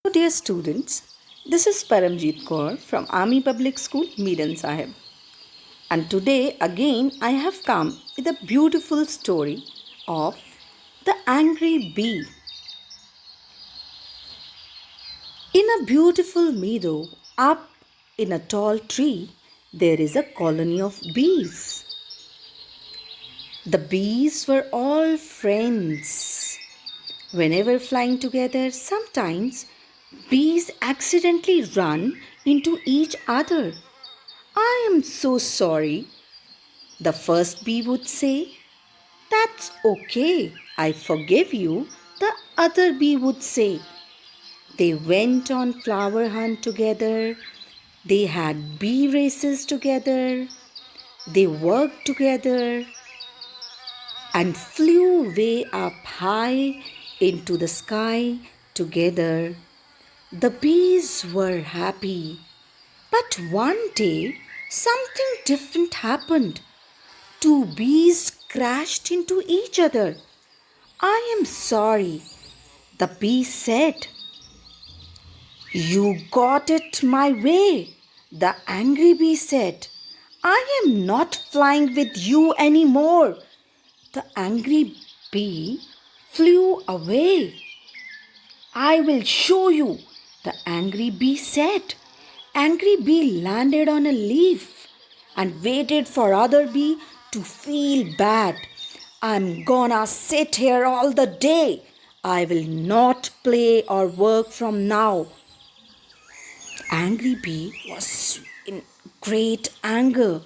Dear students, this is Paramjeet Kaur from Army Public School, Miran Sahib. And today again I have come with a beautiful story of the angry bee. In a beautiful meadow up in a tall tree, there is a colony of bees. The bees were all friends. Whenever flying together, sometimes bees accidentally run into each other. I am so sorry, the first bee would say. That's okay, I forgive you, the other bee would say. They went on flower hunt together. They had bee races together. They worked together and flew way up high into the sky together. The bees were happy. But one day, something different happened. Two bees crashed into each other. I am sorry, the bee said. You got it my way, the angry bee said. I am not flying with you anymore. The angry bee flew away. I will show you, the angry bee said. Angry bee landed on a leaf and waited for other bee to feel bad. I'm gonna sit here all the day. I will not play or work from now. Angry bee was in great anger.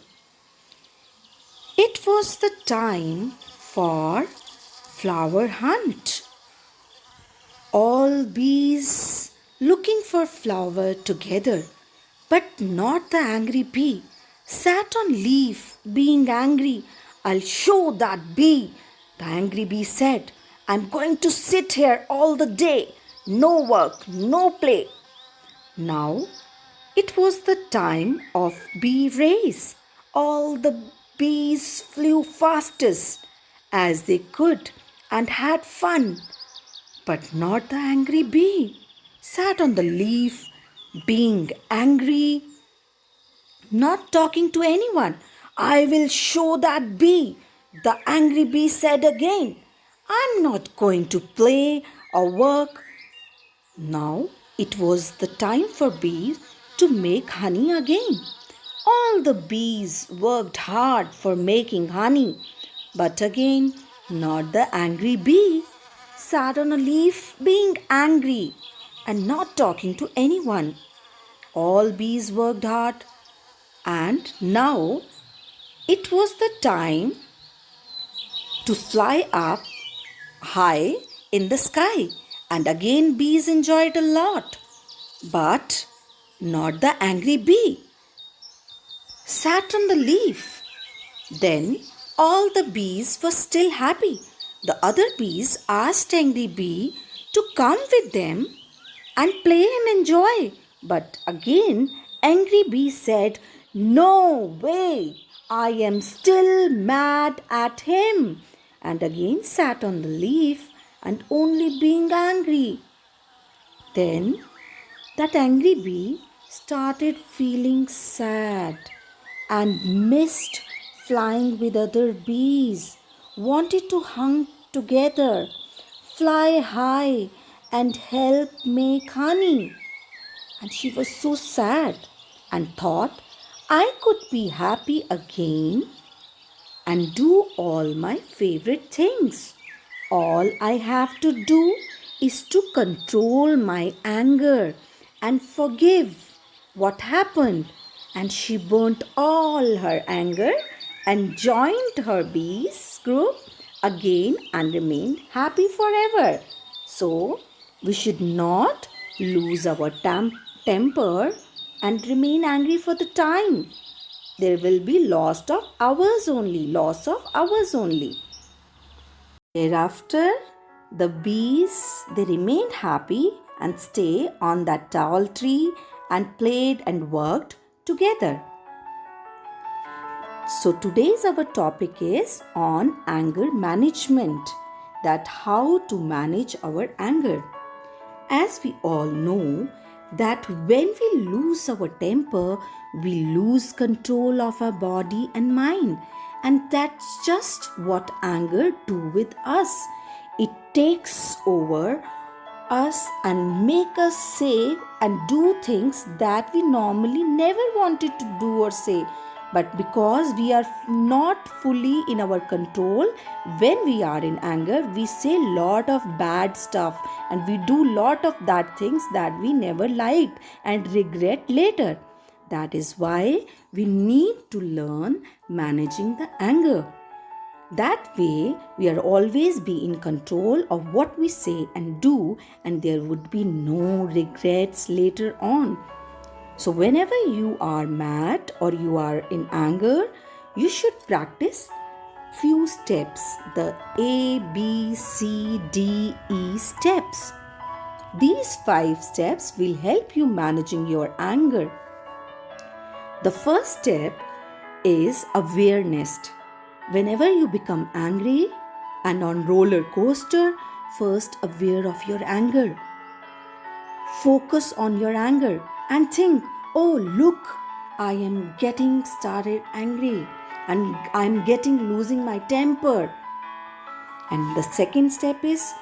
It was the time for flower hunt. All bees looking for flower together, but not the angry bee. Sat on leaf, being angry. I'll show that bee, the angry bee said. I'm going to sit here all the day. No work, no play. Now it was the time of bee race. All the bees flew fastest as they could and had fun. But not the angry bee. Sat on the leaf, being angry, not talking to anyone. I will show that bee, the angry bee said again. I'm not going to play or work. Now it was the time for bees to make honey again. All the bees worked hard for making honey, but again, not the angry bee. Sat on a leaf being angry and not talking to anyone. All bees worked hard, and now it was the time to fly up high in the sky. And again, bees enjoyed a lot, but not the angry bee. Sat on the leaf. Then all the bees were still happy. The other bees asked Angry Bee to come with them and play and enjoy. But again, Angry Bee said, No way, I am still mad at him. And again sat on the leaf and only being angry. Then that angry bee started feeling sad and missed flying with other bees, wanted to hunt together, fly high and help make honey. And she was so sad and thought, I could be happy again and do all my favorite things. All I have to do is to control my anger and forgive what happened. And she burnt all her anger and joined her bees group again and remained happy forever. So, we should not lose our temper and remain angry for the time. There will be loss of hours only. Thereafter, the bees they remained happy and stay on that tall tree and played and worked together. So today's our topic is on anger management, that how to manage our anger. As we all know, that when we lose our temper, we lose control of our body and mind. And that's just what anger do with us. It takes over us and make us say and do things that we normally never wanted to do or say, but because we are not fully in our control, when we are in anger we say lot of bad stuff and we do lot of that things that we never liked and regret later. That is why we need to learn managing the anger. That way, we are always be in control of what we say and do, and there would be no regrets later on. So, whenever you are mad or you are in anger, you should practice few steps, the A, B, C, D, E steps. These 5 steps will help you managing your anger. The first step is awareness. Whenever you become angry and on roller coaster, first aware of your anger. Focus on your anger and think, oh look, I am getting started angry and I'm getting losing my temper. And the second step is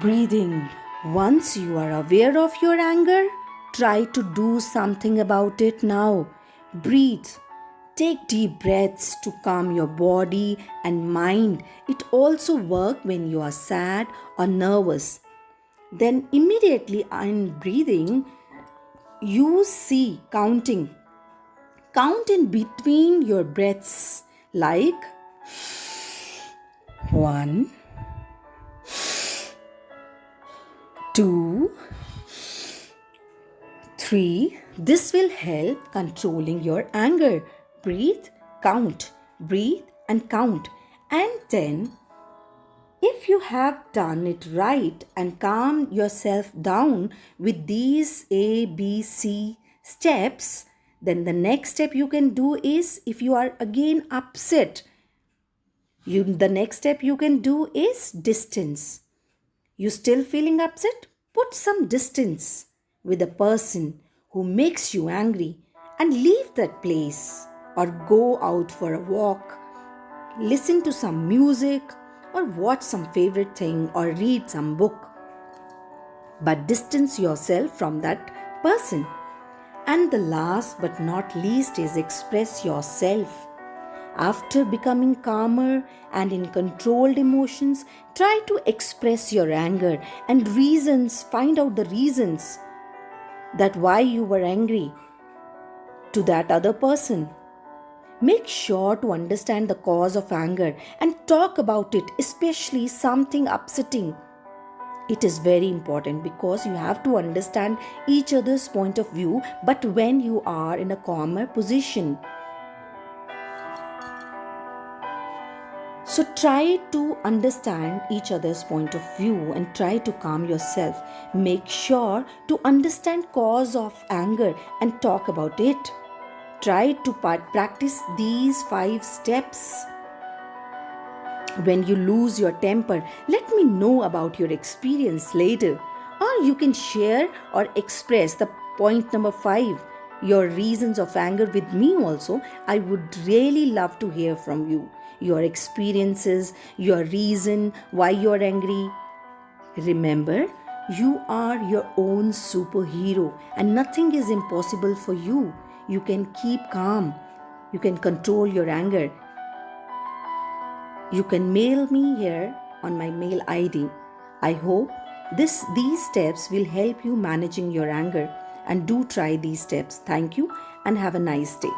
breathing. Once you are aware of your anger, try to do something about it now. Breathe. Take deep breaths to calm your body and mind. It also works when you are sad or nervous. Then immediately in breathing, you see counting. Count in between your breaths like 1, 2, 3. This will help controlling your anger. Breathe, count, breathe and count. And then, if you have done it right and calm yourself down with these A, B, C steps, then the next step you can do is, if you are again upset, the next step you can do is distance. You still feeling upset? Put some distance with a person who makes you angry and leave that place, or go out for a walk, listen to some music or watch some favorite thing or read some book. But distance yourself from that person. And the last but not least is express yourself. After becoming calmer and in controlled emotions, try to express your anger and reasons, find out the reasons that why you were angry to that other person. Make sure to understand the cause of anger and talk about it, especially something upsetting. It is very important because you have to understand each other's point of view, but when you are in a calmer position. So try to understand each other's point of view and try to calm yourself. Make sure to understand cause of anger and talk about it. Try to practice these 5 steps. When you lose your temper, let me know about your experience later. Or you can share or express the point number 5, your reasons of anger with me also. I would really love to hear from you. Your experiences, your reason why you're angry. Remember, you are your own superhero and nothing is impossible for you. You can keep calm. You can control your anger. You can mail me here on my mail ID. I hope these steps will help you managing your anger, and do try these steps. Thank you and have a nice day.